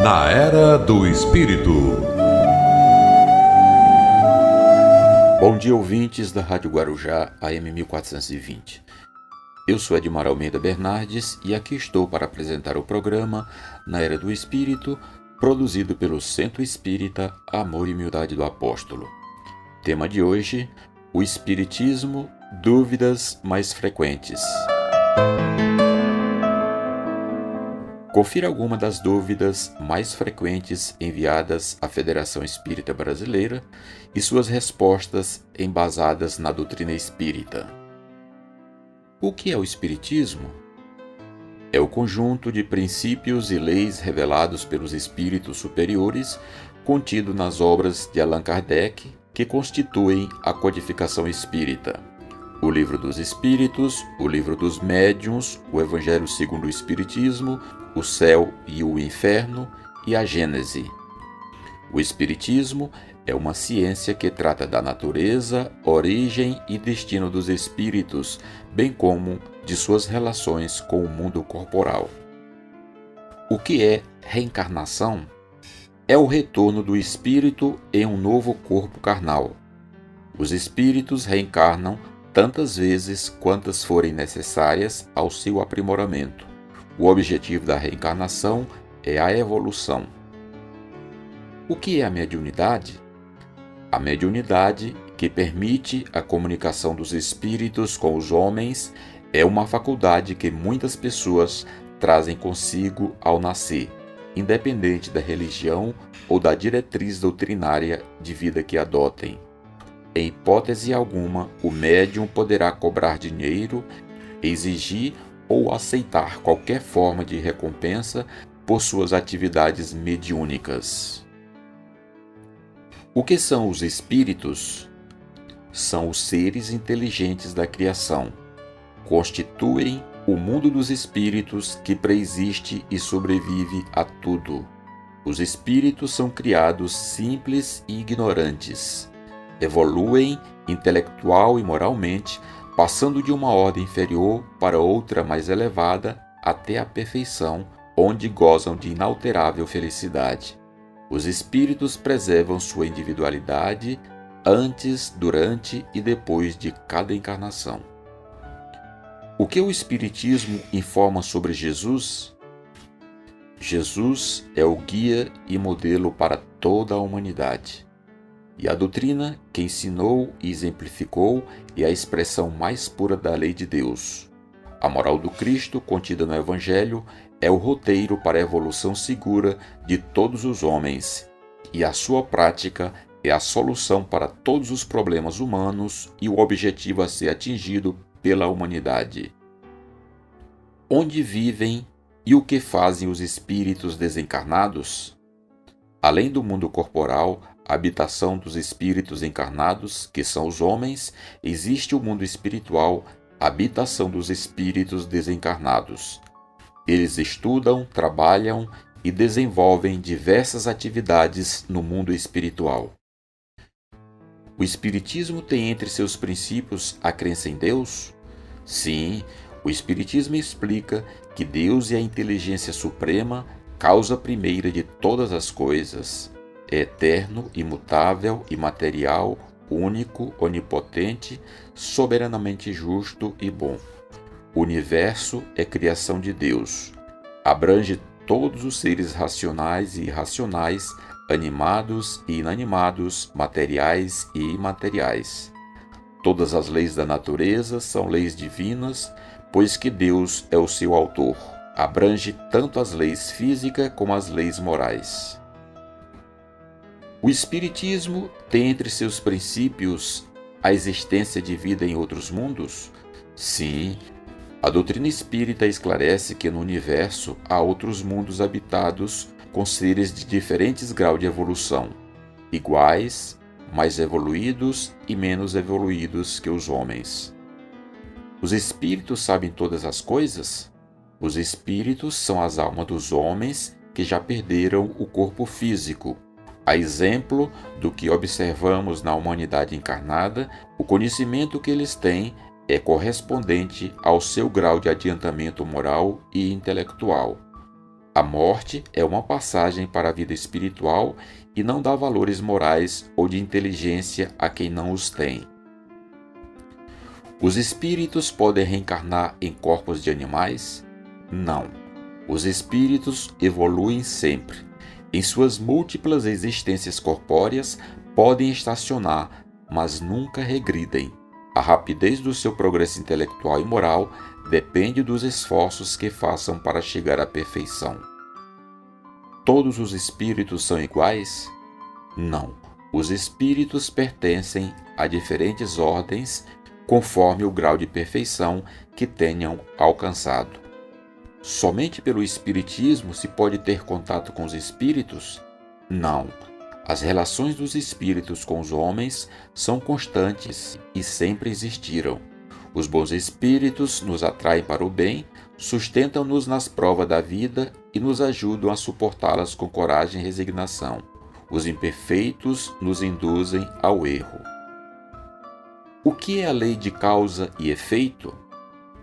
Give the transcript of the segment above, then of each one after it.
Na Era do Espírito. Bom dia, ouvintes da Rádio Guarujá, AM 1420. Eu sou Edmar Almeida Bernardes e aqui estou para apresentar o programa Na Era do Espírito, produzido pelo Centro Espírita Amor e Humildade do Apóstolo. Tema de hoje: o Espiritismo, dúvidas mais frequentes. Confira alguma das dúvidas mais frequentes enviadas à Federação Espírita Brasileira e suas respostas embasadas na doutrina espírita. O que é o Espiritismo? É o conjunto de princípios e leis revelados pelos espíritos superiores contido nas obras de Allan Kardec que constituem a codificação espírita. O Livro dos Espíritos, o Livro dos Médiuns, o Evangelho segundo o Espiritismo, o Céu e o Inferno e a Gênese. O Espiritismo é uma ciência que trata da natureza, origem e destino dos espíritos, bem como de suas relações com o mundo corporal. O que é reencarnação? É o retorno do espírito em um novo corpo carnal. Os espíritos reencarnam tantas vezes quantas forem necessárias ao seu aprimoramento. O objetivo da reencarnação é a evolução. O que é a mediunidade? A mediunidade, que permite a comunicação dos espíritos com os homens, é uma faculdade que muitas pessoas trazem consigo ao nascer, independente da religião ou da diretriz doutrinária de vida que adotem. Em hipótese alguma, o médium poderá cobrar dinheiro, exigir ou aceitar qualquer forma de recompensa por suas atividades mediúnicas. O que são os espíritos? São os seres inteligentes da criação. Constituem o mundo dos espíritos que preexiste e sobrevive a tudo. Os espíritos são criados simples e ignorantes. Evoluem intelectual e moralmente, passando de uma ordem inferior para outra mais elevada até a perfeição, onde gozam de inalterável felicidade. Os espíritos preservam sua individualidade antes, durante e depois de cada encarnação. O que o Espiritismo informa sobre Jesus? Jesus é o guia e modelo para toda a humanidade. E a doutrina que ensinou e exemplificou é a expressão mais pura da lei de Deus. A moral do Cristo, contida no Evangelho, é o roteiro para a evolução segura de todos os homens, e a sua prática é a solução para todos os problemas humanos e o objetivo a ser atingido pela humanidade. Onde vivem e o que fazem os espíritos desencarnados? Além do mundo corporal, a habitação dos espíritos encarnados, que são os homens, existe o mundo espiritual, a habitação dos espíritos desencarnados. Eles estudam, trabalham e desenvolvem diversas atividades no mundo espiritual. O Espiritismo tem entre seus princípios a crença em Deus? Sim, o Espiritismo explica que Deus é a inteligência suprema, causa primeira de todas as coisas. É eterno, imutável, imaterial, único, onipotente, soberanamente justo e bom. O universo é criação de Deus. Abrange todos os seres racionais e irracionais, animados e inanimados, materiais e imateriais. Todas as leis da natureza são leis divinas, pois que Deus é o seu autor. Abrange tanto as leis físicas como as leis morais. O Espiritismo tem entre seus princípios a existência de vida em outros mundos? Sim, a doutrina espírita esclarece que no universo há outros mundos habitados com seres de diferentes graus de evolução, iguais, mais evoluídos e menos evoluídos que os homens. Os espíritos sabem todas as coisas? Os espíritos são as almas dos homens que já perderam o corpo físico. A exemplo do que observamos na humanidade encarnada, o conhecimento que eles têm é correspondente ao seu grau de adiantamento moral e intelectual. A morte é uma passagem para a vida espiritual e não dá valores morais ou de inteligência a quem não os tem. Os espíritos podem reencarnar em corpos de animais? Não. Os espíritos evoluem sempre. Em suas múltiplas existências corpóreas, podem estacionar, mas nunca regridem. A rapidez do seu progresso intelectual e moral depende dos esforços que façam para chegar à perfeição. Todos os espíritos são iguais? Não. Os espíritos pertencem a diferentes ordens conforme o grau de perfeição que tenham alcançado. Somente pelo espiritismo se pode ter contato com os espíritos? Não. As relações dos espíritos com os homens são constantes e sempre existiram. Os bons espíritos nos atraem para o bem, sustentam-nos nas provas da vida e nos ajudam a suportá-las com coragem e resignação. Os imperfeitos nos induzem ao erro. O que é a lei de causa e efeito?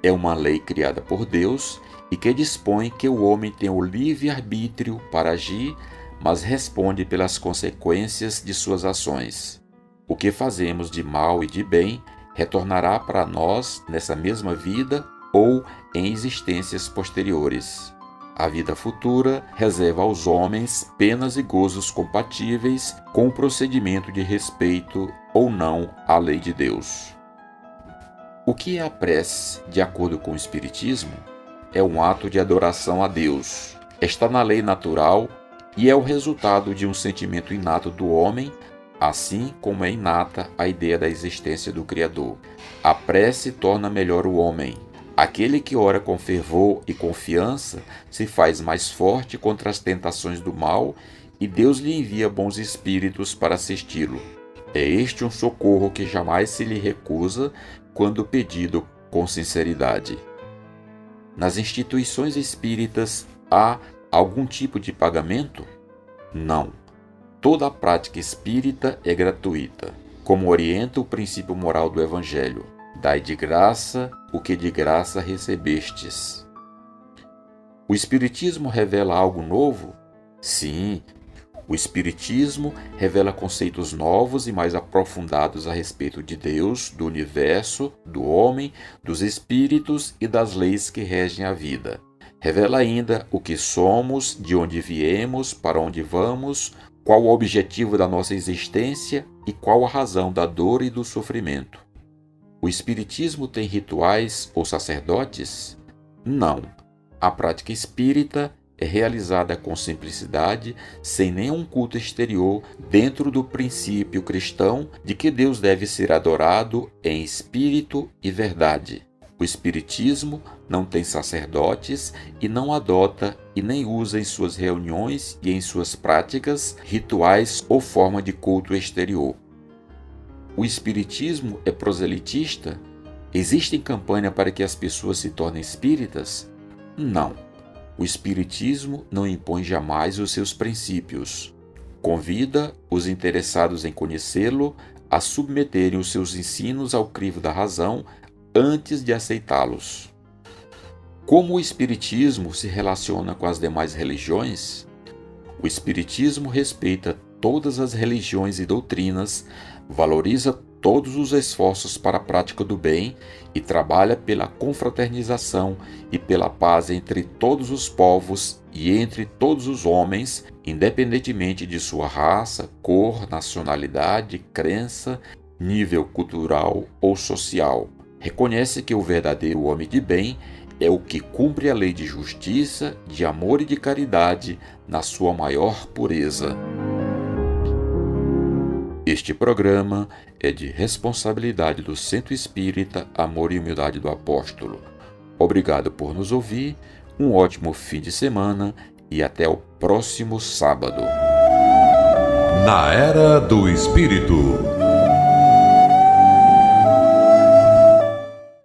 É uma lei criada por Deus e que dispõe que o homem tem o livre-arbítrio para agir, mas responde pelas consequências de suas ações. O que fazemos de mal e de bem retornará para nós nessa mesma vida ou em existências posteriores. A vida futura reserva aos homens penas e gozos compatíveis com o procedimento de respeito ou não à lei de Deus. O que é a prece, de acordo com o Espiritismo? É um ato de adoração a Deus. Está na lei natural e é o resultado de um sentimento inato do homem, assim como é inata a ideia da existência do Criador. A prece torna melhor o homem. Aquele que ora com fervor e confiança se faz mais forte contra as tentações do mal e Deus lhe envia bons espíritos para assisti-lo. É este um socorro que jamais se lhe recusa quando pedido com sinceridade. Nas instituições espíritas há algum tipo de pagamento? Não. Toda a prática espírita é gratuita, como orienta o princípio moral do Evangelho. Dai de graça o que de graça recebestes. O Espiritismo revela algo novo? Sim, o Espiritismo revela conceitos novos e mais aprofundados a respeito de Deus, do universo, do homem, dos espíritos e das leis que regem a vida. Revela ainda o que somos, de onde viemos, para onde vamos, qual o objetivo da nossa existência e qual a razão da dor e do sofrimento. O Espiritismo tem rituais ou sacerdotes? Não. A prática espírita é realizada com simplicidade, sem nenhum culto exterior, dentro do princípio cristão de que Deus deve ser adorado em espírito e verdade. O Espiritismo não tem sacerdotes e não adota e nem usa em suas reuniões e em suas práticas rituais ou forma de culto exterior. O Espiritismo é proselitista? Existe campanha para que as pessoas se tornem espíritas? Não. O Espiritismo não impõe jamais os seus princípios. Convida os interessados em conhecê-lo a submeterem os seus ensinos ao crivo da razão antes de aceitá-los. Como o Espiritismo se relaciona com as demais religiões? O Espiritismo respeita todas as religiões e doutrinas, valoriza todos os esforços para a prática do bem e trabalha pela confraternização e pela paz entre todos os povos e entre todos os homens, independentemente de sua raça, cor, nacionalidade, crença, nível cultural ou social. Reconhece que o verdadeiro homem de bem é o que cumpre a lei de justiça, de amor e de caridade na sua maior pureza. Este programa é de responsabilidade do Centro Espírita Amor e Humildade do Apóstolo. Obrigado por nos ouvir, um ótimo fim de semana e até o próximo sábado. Na Era do Espírito.